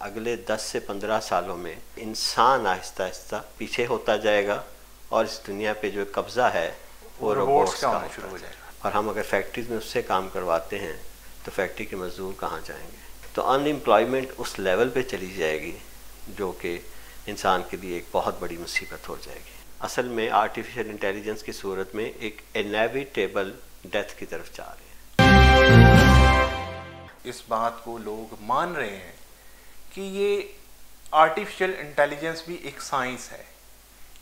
अगले 10 से 15 सालों में इंसान आहिस्ता आहिस्ता पीछे होता जाएगा और इस दुनिया पे जो कब्जा है वो रोबोट्स का होना शुरू हो जाएगा। और हम अगर फैक्ट्रीज में उससे काम करवाते हैं तो फैक्ट्री के मजदूर कहाँ जाएंगे? तो अनएम्प्लॉयमेंट उस लेवल पे चली जाएगी जो कि इंसान के लिए एक बहुत बड़ी मुसीबत हो जाएगी। असल में आर्टिफिशियल इंटेलिजेंस की सूरत में एक इनेविटेबल डेथ की तरफ जा रहे हैं। इस बात को लोग मान रहे हैं कि ये आर्टिफिशियल इंटेलिजेंस भी एक साइंस है।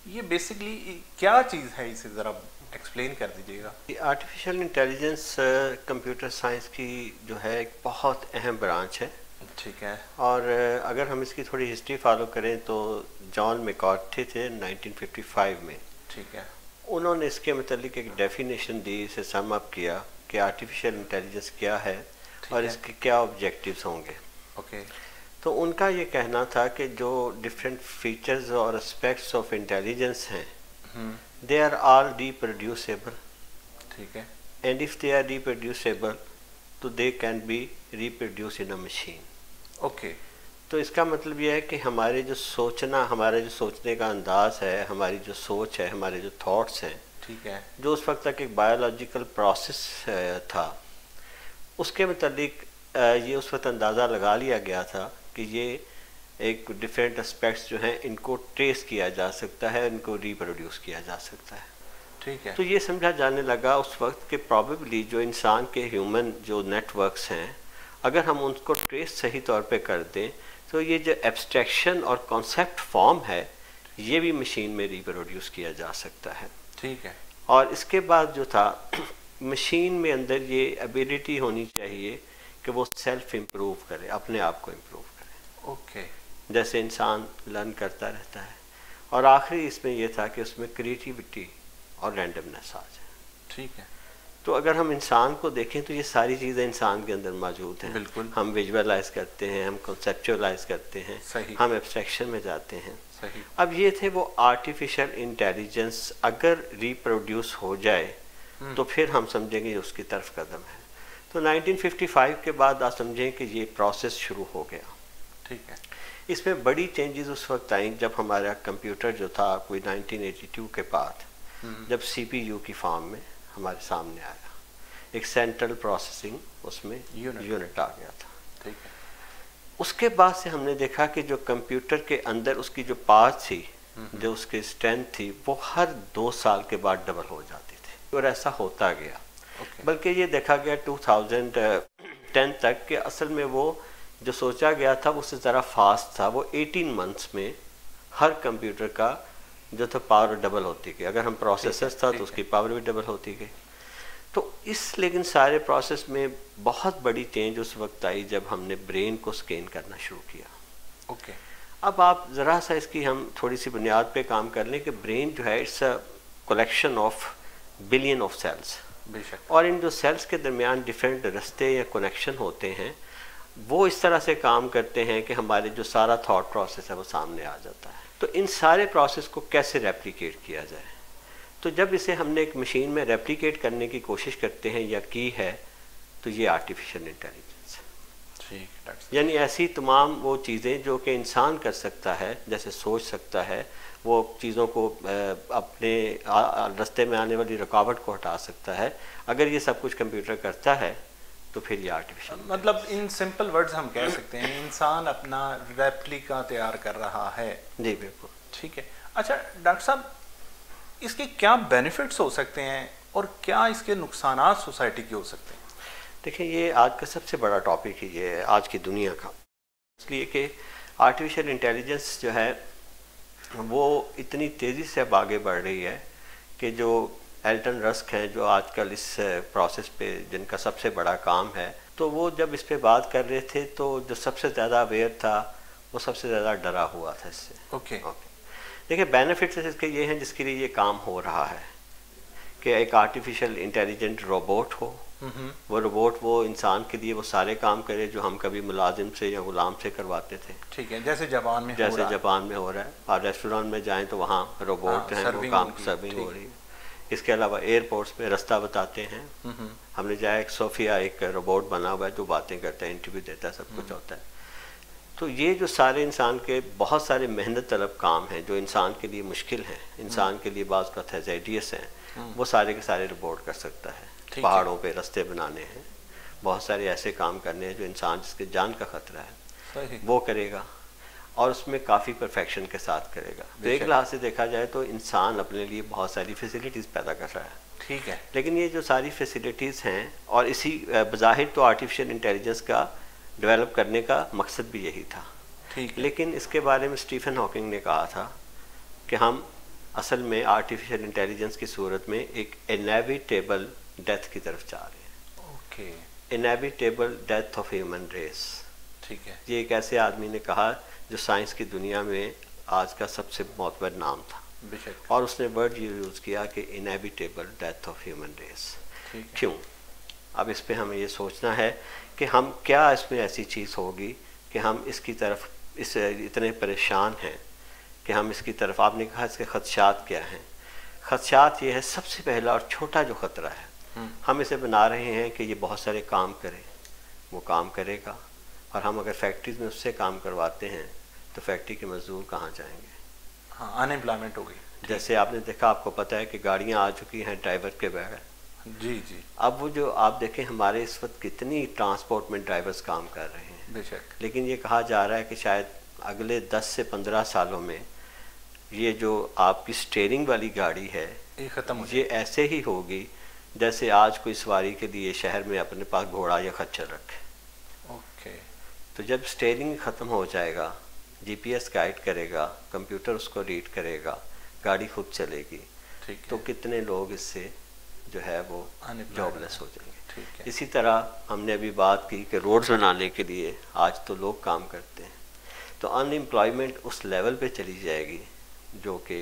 ये बेसिकली क्या चीज़ है, इसे ज़रा एक्सप्लेन कर दीजिएगा। आर्टिफिशियल इंटेलिजेंस कंप्यूटर साइंस की जो है एक बहुत अहम ब्रांच है। ठीक है। और अगर हम इसकी थोड़ी हिस्ट्री फॉलो करें तो जॉन मैककार्थी थे 1955 में। ठीक है। उन्होंने इसके मतलब एक डेफिनेशन दी, इसे सम अप किया कि आर्टिफिशियल इंटेलिजेंस क्या है और इसके क्या ऑब्जेक्टिव्स होंगे। ओके। तो उनका ये कहना था कि जो डिफरेंट फीचर्स और एस्पेक्ट्स ऑफ इंटेलिजेंस हैं दे आर ऑल रिप्रोड्यूसेबल। ठीक है। And if they are reproducible तो they can be reproduce in a machine. Okay. तो इसका मतलब यह है कि हमारे जो सोचना, हमारे जो सोचने का अंदाज है, हमारी जो सोच है, हमारे जो थॉट्स हैं, ठीक है, जो उस वक्त तक एक बायोलॉजिकल प्रोसेस था, उसके मुतालिक ये उस वक्त अंदाज़ा लगा लिया गया था कि ये एक डिफरेंट एस्पेक्ट्स जो हैं इनको ट्रेस किया जा सकता है, इनको रिप्रोड्यूस किया जा सकता है। ठीक है। तो ये समझा जाने लगा उस वक्त कि प्रॉबेबली जो इंसान के ह्यूमन जो नेटवर्क्स हैं, अगर हम उनको ट्रेस सही तौर पे कर दें तो ये जो एब्स्ट्रैक्शन और कॉन्सेप्ट फॉर्म है ये भी मशीन में रिप्रोड्यूस किया जा सकता है। ठीक है। और इसके बाद जो था मशीन में अंदर ये एबिलिटी होनी चाहिए कि वो सेल्फ इम्प्रूव करे, अपने आप को इम्प्रूव करे। ओके। जैसे इंसान लर्न करता रहता है। और आखिरी इसमें यह था कि उसमें क्रिएटिविटी और रैंडमनेस आ जाए। ठीक है। तो अगर हम इंसान को देखें तो ये सारी चीज़ें इंसान के अंदर मौजूद हैं। बिल्कुल। हम विजुअलाइज करते हैं, हम कॉन्सेप्चुअलाइज करते हैं, सही। हम एब्स्ट्रैक्शन में जाते हैं। सही। अब ये थे वो आर्टिफिशियल इंटेलिजेंस अगर रिप्रोड्यूस हो जाए तो फिर हम समझेंगे उसकी तरफ कदम है। तो 1955 के बाद आप समझें कि ये प्रोसेस शुरू हो गया। ठीक है। इसमें बड़ी चेंजेस उस वक्त आई जब हमारा कंप्यूटर जो था कोई 1982 के बाद जब CPU की फॉर्म में हमारे सामने आया, एक सेंट्रल प्रोसेसिंग उसमें यूनिट आ गया था। ठीक है। उसके बाद से हमने देखा कि जो कंप्यूटर के अंदर उसकी जो पावर थी, जो उसकी स्ट्रेंथ थी, वो हर 2 साल के बाद डबल हो जाती थी और ऐसा होता गया। बल्कि ये देखा गया 2010 तक कि असल में वो जो सोचा गया था उससे ज़रा फास्ट था। वो 18 मंथ्स में हर कंप्यूटर का जो था पावर डबल होती गई। अगर हम प्रोसेसर था तो उसकी पावर भी डबल होती गई। तो इस लेकिन सारे प्रोसेस में बहुत बड़ी चेंज उस वक्त आई जब हमने ब्रेन को स्कैन करना शुरू किया। ओके। अब आप ज़रा सा इसकी हम थोड़ी सी बुनियाद पे काम कर लें कि ब्रेन जो है it's a collection of billion of cells. बेशक। और इन जो सेल्स के दरमियान डिफरेंट रास्ते या कनेक्शन होते हैं वो इस तरह से काम करते हैं कि हमारे जो सारा थॉट प्रोसेस है वो सामने आ जाता है। तो इन सारे प्रोसेस को कैसे रेप्लिकेट किया जाए? तो जब इसे हमने एक मशीन में रेप्लिकेट करने की कोशिश करते हैं या की है तो ये आर्टिफिशियल इंटेलिजेंस है। ठीक। यानी ऐसी तमाम वो चीज़ें जो कि इंसान कर सकता है, जैसे सोच सकता है, वो चीज़ों को अपने रास्ते में आने वाली रुकावट को हटा सकता है। अगर ये सब कुछ कंप्यूटर करता है तो फिर ये आर्टिफिशियल, मतलब इन सिंपल वर्ड्स हम कह सकते हैं इंसान अपना रेप्लिका तैयार कर रहा है। जी बिल्कुल। ठीक है। अच्छा डॉक्टर साहब, इसके क्या बेनिफिट्स हो सकते हैं और क्या इसके नुकसानात सोसाइटी के हो सकते हैं? देखिए ये आज का सबसे बड़ा टॉपिक है ये आज की दुनिया का, इसलिए कि आर्टिफिशियल इंटेलिजेंस जो है वो इतनी तेज़ी से अब आगे बढ़ रही है कि जो एल्टन रस्क हैं जो आजकल इस प्रोसेस पे जिनका सबसे बड़ा काम है, तो वो जब इस पे बात कर रहे थे तो जो सबसे ज़्यादा अवेयर था वो सबसे ज़्यादा डरा हुआ था इससे। ओके। देखिए बेनिफिट्स इसके ये हैं जिसके लिए ये काम हो रहा है कि एक आर्टिफिशियल इंटेलिजेंट रोबोट हो, वो रोबोट वो इंसान के लिए वो सारे काम करे जो हम कभी मुलाजिम से या गुलाम से करवाते थे। ठीक है। जैसे जापान में हो रहा है। और रेस्टोरेंट में जाएं तो वहाँ रोबोट हैं, वो काम सर्विंग हो रही है। इसके अलावा एयरपोर्ट्स पे रास्ता बताते हैं। हमने जाए एक सोफिया एक रोबोट बना हुआ है जो बातें करता है, इंटरव्यू देता है, सब कुछ होता है। तो ये जो सारे इंसान के बहुत सारे मेहनत तलब काम हैं जो इंसान के लिए मुश्किल हैं, इंसान के लिए बाज़ का हैज़ार्डियस हैं, वो सारे के सारे रिपोर्ट कर सकता है। पहाड़ों पे रास्ते बनाने हैं, बहुत सारे ऐसे काम करने हैं जो इंसान जिसके जान का खतरा है वो करेगा, और उसमें काफ़ी परफेक्शन के साथ करेगा। तो एक लिहाज से देखा जाए तो इंसान अपने लिए बहुत सारी फैसिलिटीज़ पैदा कर रहा है, ठीक है, लेकिन ये जो सारी फैसिलिटीज़ हैं, और इसी बज़ाहिर तो आर्टिफिशियल इंटेलिजेंस का डेवलप करने का मकसद भी यही था, ठीक है, लेकिन इसके बारे में स्टीफन हॉकिंग ने कहा था कि हम असल में आर्टिफिशियल इंटेलिजेंस की सूरत में एक इनएविटेबल डेथ की तरफ जा रहे हैं। Okay, inevitable death of human race, ठीक है। ये एक ऐसे आदमी ने कहा जो साइंस की दुनिया में आज का सबसे मोतबर नाम था, और उसने वर्ड यूज़ किया कि inevitable death of human race. क्यों? अब इस पे हमें ये सोचना है कि हम क्या इसमें ऐसी चीज़ होगी कि हम इसकी तरफ इतने परेशान हैं कि हम इसकी तरफ, आपने कहा इसके खदशात क्या हैं। खदशात ये है, सबसे पहला और छोटा जो ख़तरा है, हम इसे बना रहे हैं कि ये बहुत सारे काम करे, वो काम करेगा, और हम अगर फैक्ट्रीज में उससे काम करवाते हैं तो फैक्ट्री के मजदूर कहाँ जाएंगे? हाँ, अनएम्प्लॉयमेंट हो गई। जैसे आपने देखा, आपको पता है कि गाड़ियाँ आ चुकी हैं ड्राइवर के बगैर। जी जी। अब वो जो आप देखें हमारे इस वक्त कितनी ट्रांसपोर्ट में ड्राइवर्स काम कर रहे हैं, बेशक, लेकिन ये कहा जा रहा है कि शायद अगले 10 से 15 सालों में ये जो आपकी स्टीयरिंग वाली गाड़ी है ये ख़त्म हो, ये ऐसे ही होगी जैसे आज कोई सवारी के लिए शहर में अपने पास घोड़ा या खच्चर रखे। ओके, तो जब स्टीयरिंग ख़त्म हो जाएगा, जीपीएस गाइड करेगा, कंप्यूटर उसको रीड करेगा, गाड़ी खुद चलेगी, ठीक, तो कितने लोग इससे जो है वो जॉबलेस हो जाएंगे। इसी तरह हमने अभी बात की कि रोड्स बनाने के लिए आज तो लोग काम करते हैं, तो अनएम्प्लॉयमेंट उस लेवल पे चली जाएगी जो कि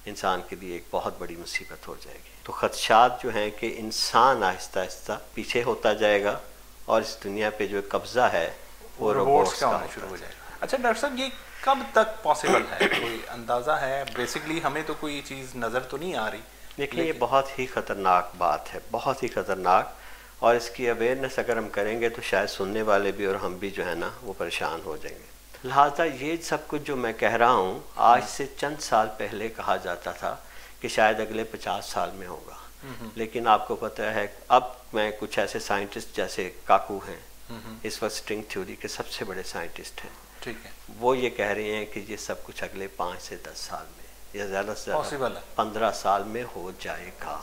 इंसान के लिए एक बहुत बड़ी मुसीबत हो जाएगी। तो खदशात जो हैं कि इंसान आहिस्ता आहिस्ता पीछे होता जाएगा और इस दुनिया पे जो कब्जा है वो रोबोट्स का होना शुरू हो जाएगा। अच्छा डॉक्टर साहब, ये कब तक पॉसिबल है, कोई अंदाज़ा है? बेसिकली हमें तो कोई चीज़ नज़र तो नहीं आ रही। देखिए, ये बहुत ही ख़तरनाक बात है, बहुत ही ख़तरनाक, और इसकी अवेयरनेस अगर हम करेंगे तो शायद सुनने वाले भी और हम भी जो है ना वो परेशान हो जाएंगे। लिहाजा ये सब कुछ जो मैं कह रहा हूँ आज से चंद साल पहले कहा जाता था कि शायद अगले 50 साल में होगा, लेकिन आपको पता है अब मैं कुछ ऐसे साइंटिस्ट जैसे काकू हैं, इस वक्त स्ट्रिंग थ्योरी के सबसे बड़े साइंटिस्ट हैं, ठीक है, वो ये कह रहे हैं कि ये सब कुछ अगले 5 से 10 साल में या ज़्यादा से ज़्यादा 15 साल में हो जाएगा।